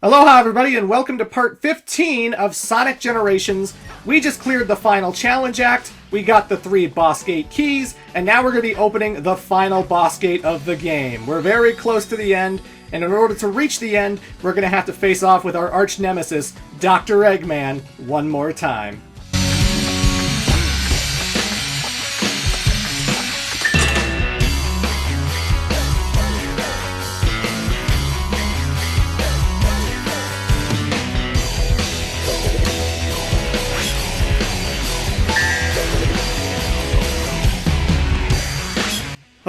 Aloha everybody and welcome to part 15 of Sonic Generations. We just cleared the final challenge act, we got the 3 boss gate keys, and now we're going to be opening the final boss gate of the game. We're very close to the end, and in order to reach the end, we're going to have to face off with our arch nemesis, Dr. Eggman, one more time.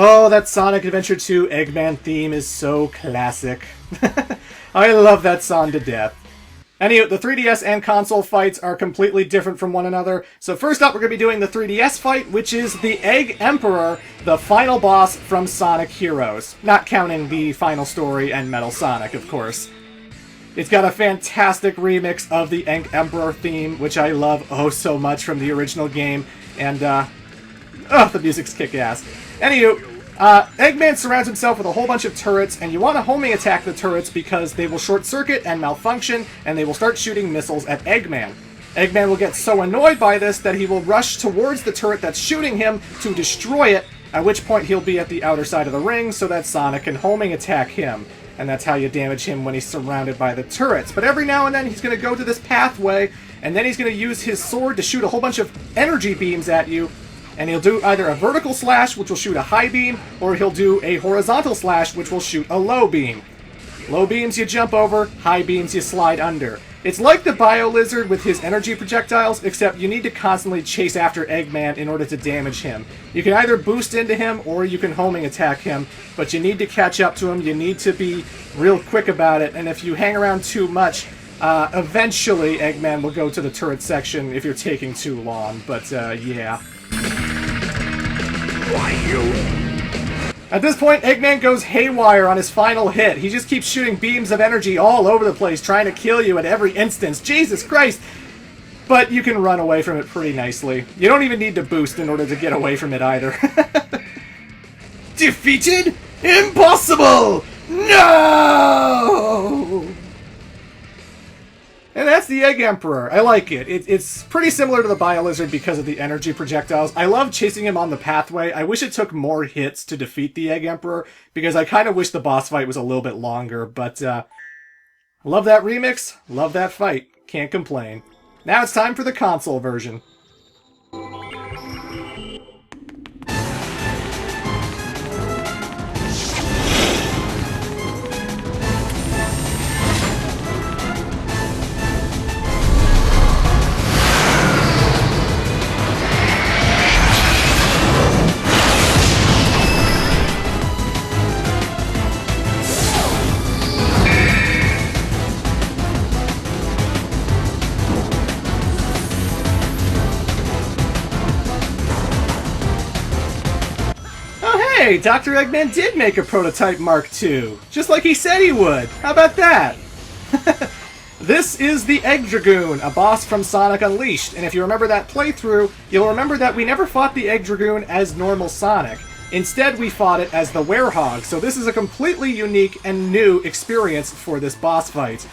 Oh, that Sonic Adventure 2 Eggman theme is so classic. I love that song to death. Anyway, the 3DS and console fights are completely different from one another. So first up, we're going to be doing the 3DS fight, which is the Egg Emperor, the final boss from Sonic Heroes. Not counting the final story and Metal Sonic, of course. It's got a fantastic remix of the Egg Emperor theme, which I love oh so much from the original game. And, the music's kick-ass. Anywho, Eggman surrounds himself with a whole bunch of turrets, and you want to homing attack the turrets because they will short-circuit and malfunction, and they will start shooting missiles at Eggman. Eggman will get so annoyed by this that he will rush towards the turret that's shooting him to destroy it, at which point he'll be at the outer side of the ring so that Sonic can homing attack him. And that's how you damage him when he's surrounded by the turrets. But every now and then he's going to go to this pathway, and then he's going to use his sword to shoot a whole bunch of energy beams at you. And he'll do either a vertical slash, which will shoot a high beam, or he'll do a horizontal slash, which will shoot a low beam. Low beams you jump over, high beams you slide under. It's like the Bio Lizard with his energy projectiles, except you need to constantly chase after Eggman in order to damage him. You can either boost into him, or you can homing attack him, but you need to catch up to him, you need to be real quick about it, and if you hang around too much, eventually Eggman will go to the turret section if you're taking too long, but yeah. At this point, Eggman goes haywire on his final hit. He just keeps shooting beams of energy all over the place, trying to kill you at every instance. Jesus Christ! But you can run away from it pretty nicely. You don't even need to boost in order to get away from it either. Defeated? Impossible! No! And that's the Egg Emperor. I like it. It's pretty similar to the Bio Lizard because of the energy projectiles. I love chasing him on the pathway. I wish it took more hits to defeat the Egg Emperor, because I kind of wish the boss fight was a little bit longer, but love that remix, love that fight. Can't complain. Now it's time for the console version. Hey, Dr. Eggman did make a prototype Mark II, just like he said he would. How about that? This is the Egg Dragoon, a boss from Sonic Unleashed, and if you remember that playthrough, you'll remember that we never fought the Egg Dragoon as normal Sonic. Instead, we fought it as the Werehog, so this is a completely unique and new experience for this boss fight.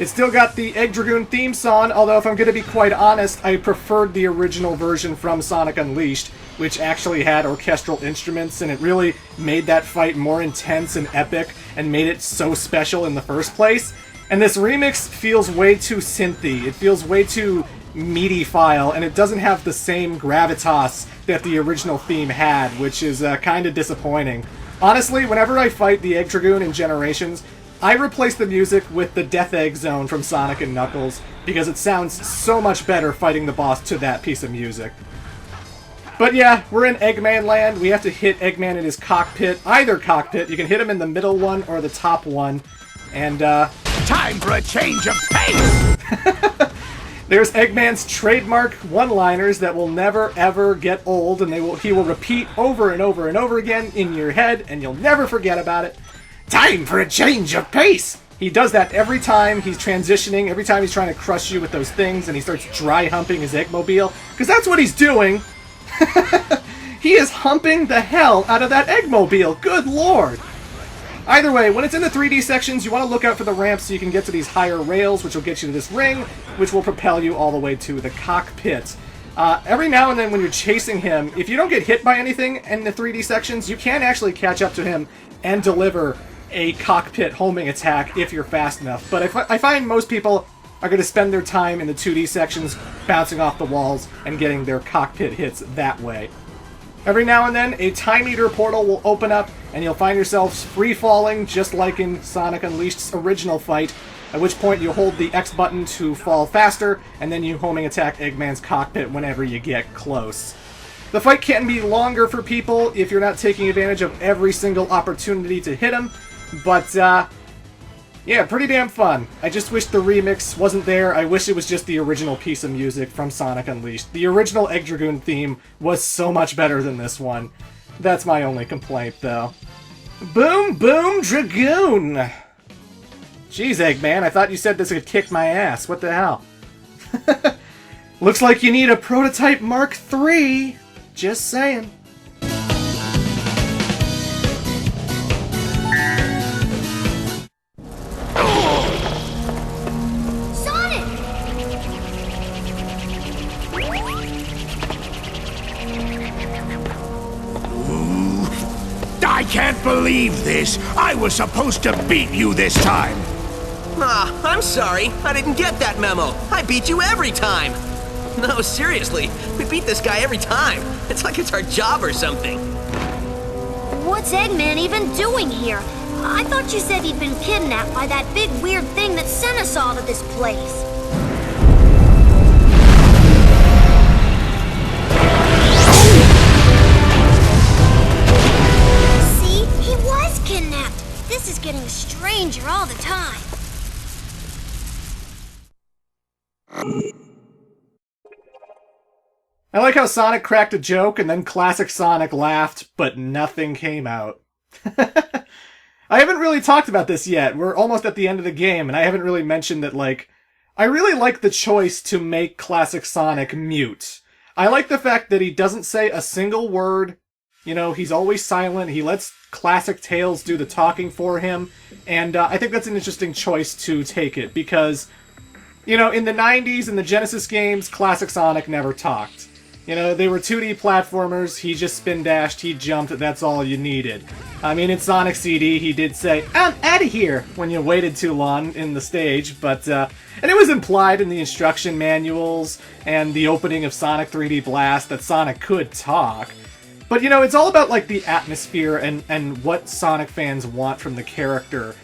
It's still got the Egg Dragoon theme song, although if I'm going to be quite honest, I preferred the original version from Sonic Unleashed, which actually had orchestral instruments, and it really made that fight more intense and epic, and made it so special in the first place. And this remix feels way too synthy, it feels way too meaty-file, and it doesn't have the same gravitas that the original theme had, which is kind of disappointing. Honestly, whenever I fight the Egg Dragoon in Generations, I replace the music with the Death Egg Zone from Sonic and Knuckles, because it sounds so much better fighting the boss to that piece of music. But yeah, we're in Eggman land. We have to hit Eggman in his cockpit. Either cockpit. You can hit him in the middle one or the top one. And, time for a change of pace! There's Eggman's trademark one-liners that will never, ever get old, and he will repeat over and over and over again in your head, and you'll never forget about it. Time for a change of pace! He does that every time he's transitioning, every time he's trying to crush you with those things, and he starts dry-humping his Eggmobile, because that's what he's doing! He is humping the hell out of that Eggmobile, good lord! Either way, when it's in the 3D sections, you want to look out for the ramps so you can get to these higher rails, which will get you to this ring, which will propel you all the way to the cockpit. Every now and then when you're chasing him, if you don't get hit by anything in the 3D sections, you can actually catch up to him and deliver a cockpit homing attack if you're fast enough. But I find most people are going to spend their time in the 2D sections bouncing off the walls and getting their cockpit hits that way. Every now and then, a time eater portal will open up, and you'll find yourselves free-falling, just like in Sonic Unleashed's original fight, at which point you hold the X button to fall faster, and then you homing attack Eggman's cockpit whenever you get close. The fight can be longer for people if you're not taking advantage of every single opportunity to hit him, but, yeah, pretty damn fun. I just wish the remix wasn't there. I wish it was just the original piece of music from Sonic Unleashed. The original Egg Dragoon theme was so much better than this one. That's my only complaint, though. Boom, boom, Dragoon! Jeez, Eggman, I thought you said this could kick my ass. What the hell? Looks like you need a prototype Mark III. Just saying. I can't believe this! I was supposed to beat you this time! Ah, I'm sorry. I didn't get that memo. I beat you every time. No, seriously. We beat this guy every time. It's like it's our job or something. What's Eggman even doing here? I thought you said he'd been kidnapped by that big weird thing that sent us all to this place. Kidnapped. This is getting stranger all the time. I like how Sonic cracked a joke and then classic Sonic laughed, but nothing came out. I haven't really talked about this yet. We're almost at the end of the game, and I haven't really mentioned that, like, I really like the choice to make classic Sonic mute. I like the fact that he doesn't say a single word. You know, he's always silent. He lets classic Tails do the talking for him. And I think that's an interesting choice to take it. Because, you know, in the 90s, in the Genesis games, classic Sonic never talked. You know, they were 2D platformers. He just spin-dashed. He jumped. That's all you needed. I mean, in Sonic CD, he did say, "I'm out of here," when you waited too long in the stage. But, and it was implied in the instruction manuals and the opening of Sonic 3D Blast that Sonic could talk. But, you know, it's all about, like, the atmosphere and what Sonic fans want from the character.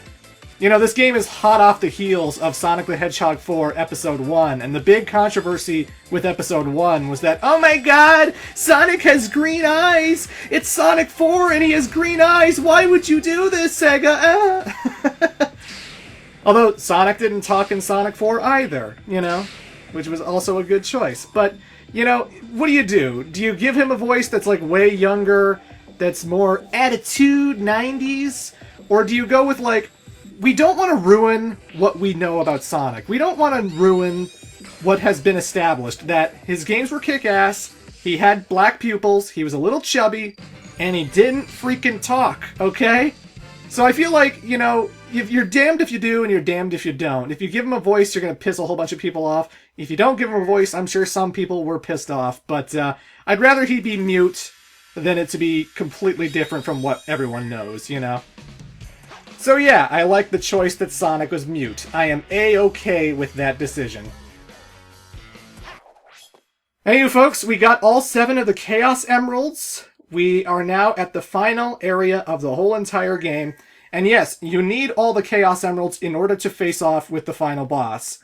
You know, this game is hot off the heels of Sonic the Hedgehog 4 Episode 1, and the big controversy with Episode 1 was that, oh my god, Sonic has green eyes! It's Sonic 4 and he has green eyes! Why would you do this, Sega? Although, Sonic didn't talk in Sonic 4 either, you know, which was also a good choice. But, you know, what do? Do you give him a voice that's, like, way younger, that's more attitude, 90s? Or do you go with, like, we don't want to ruin what we know about Sonic. We don't want to ruin what has been established, that his games were kick-ass, he had black pupils, he was a little chubby, and he didn't freaking talk, okay? So I feel like, you know, you're damned if you do and you're damned if you don't. If you give him a voice, you're going to piss a whole bunch of people off. If you don't give him a voice, I'm sure some people were pissed off. But I'd rather he be mute than it to be completely different from what everyone knows, you know? So yeah, I like the choice that Sonic was mute. I am A-okay with that decision. Anyway, folks, we got all 7 of the Chaos Emeralds. We are now at the final area of the whole entire game. And yes, you need all the Chaos Emeralds in order to face off with the final boss.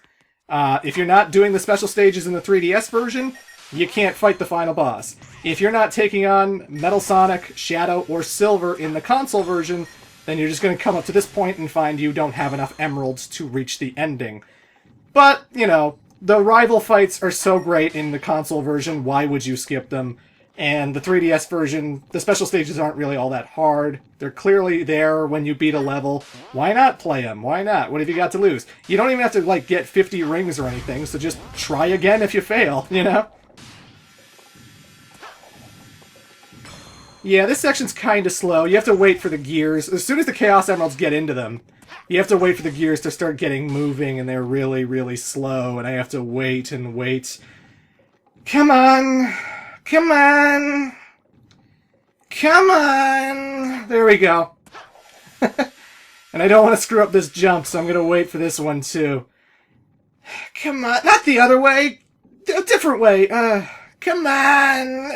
If you're not doing the special stages in the 3DS version, you can't fight the final boss. If you're not taking on Metal Sonic, Shadow, or Silver in the console version, then you're just going to come up to this point and find you don't have enough emeralds to reach the ending. But, you know, the rival fights are so great in the console version, why would you skip them? And the 3DS version, the special stages aren't really all that hard. They're clearly there when you beat a level. Why not play them? Why not? What have you got to lose? You don't even have to, like, get 50 rings or anything, so just try again if you fail, you know? Yeah, this section's kind of slow. You have to wait for the gears. As soon as the Chaos Emeralds get into them, you have to wait for the gears to start getting moving, and they're really, really slow, and I have to wait and wait. Come on! Come on! Come on! There we go. And I don't want to screw up this jump, so I'm going to wait for this one, too. Come on. Not the other way! A different way. Come on!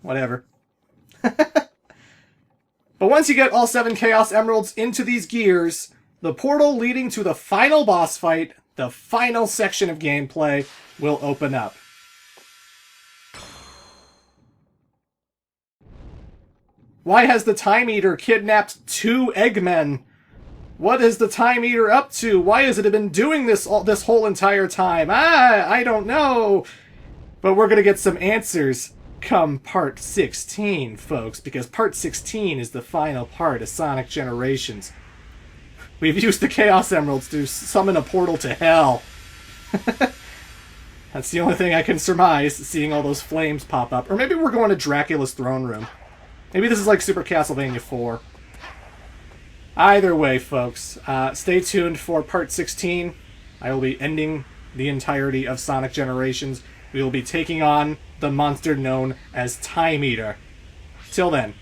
Whatever. But once you get all 7 Chaos Emeralds into these gears, the portal leading to the final boss fight, the final section of gameplay, will open up. Why has the Time Eater kidnapped 2 Eggmen? What is the Time Eater up to? Why has it been doing this this whole entire time? I don't know. But we're gonna get some answers come part 16, folks, because part 16 is the final part of Sonic Generations. We've used the Chaos Emeralds to summon a portal to hell. That's the only thing I can surmise, seeing all those flames pop up. Or maybe we're going to Dracula's throne room. Maybe this is like Super Castlevania 4. Either way, folks, stay tuned for part 16. I will be ending the entirety of Sonic Generations. We will be taking on the monster known as Time Eater. Till then.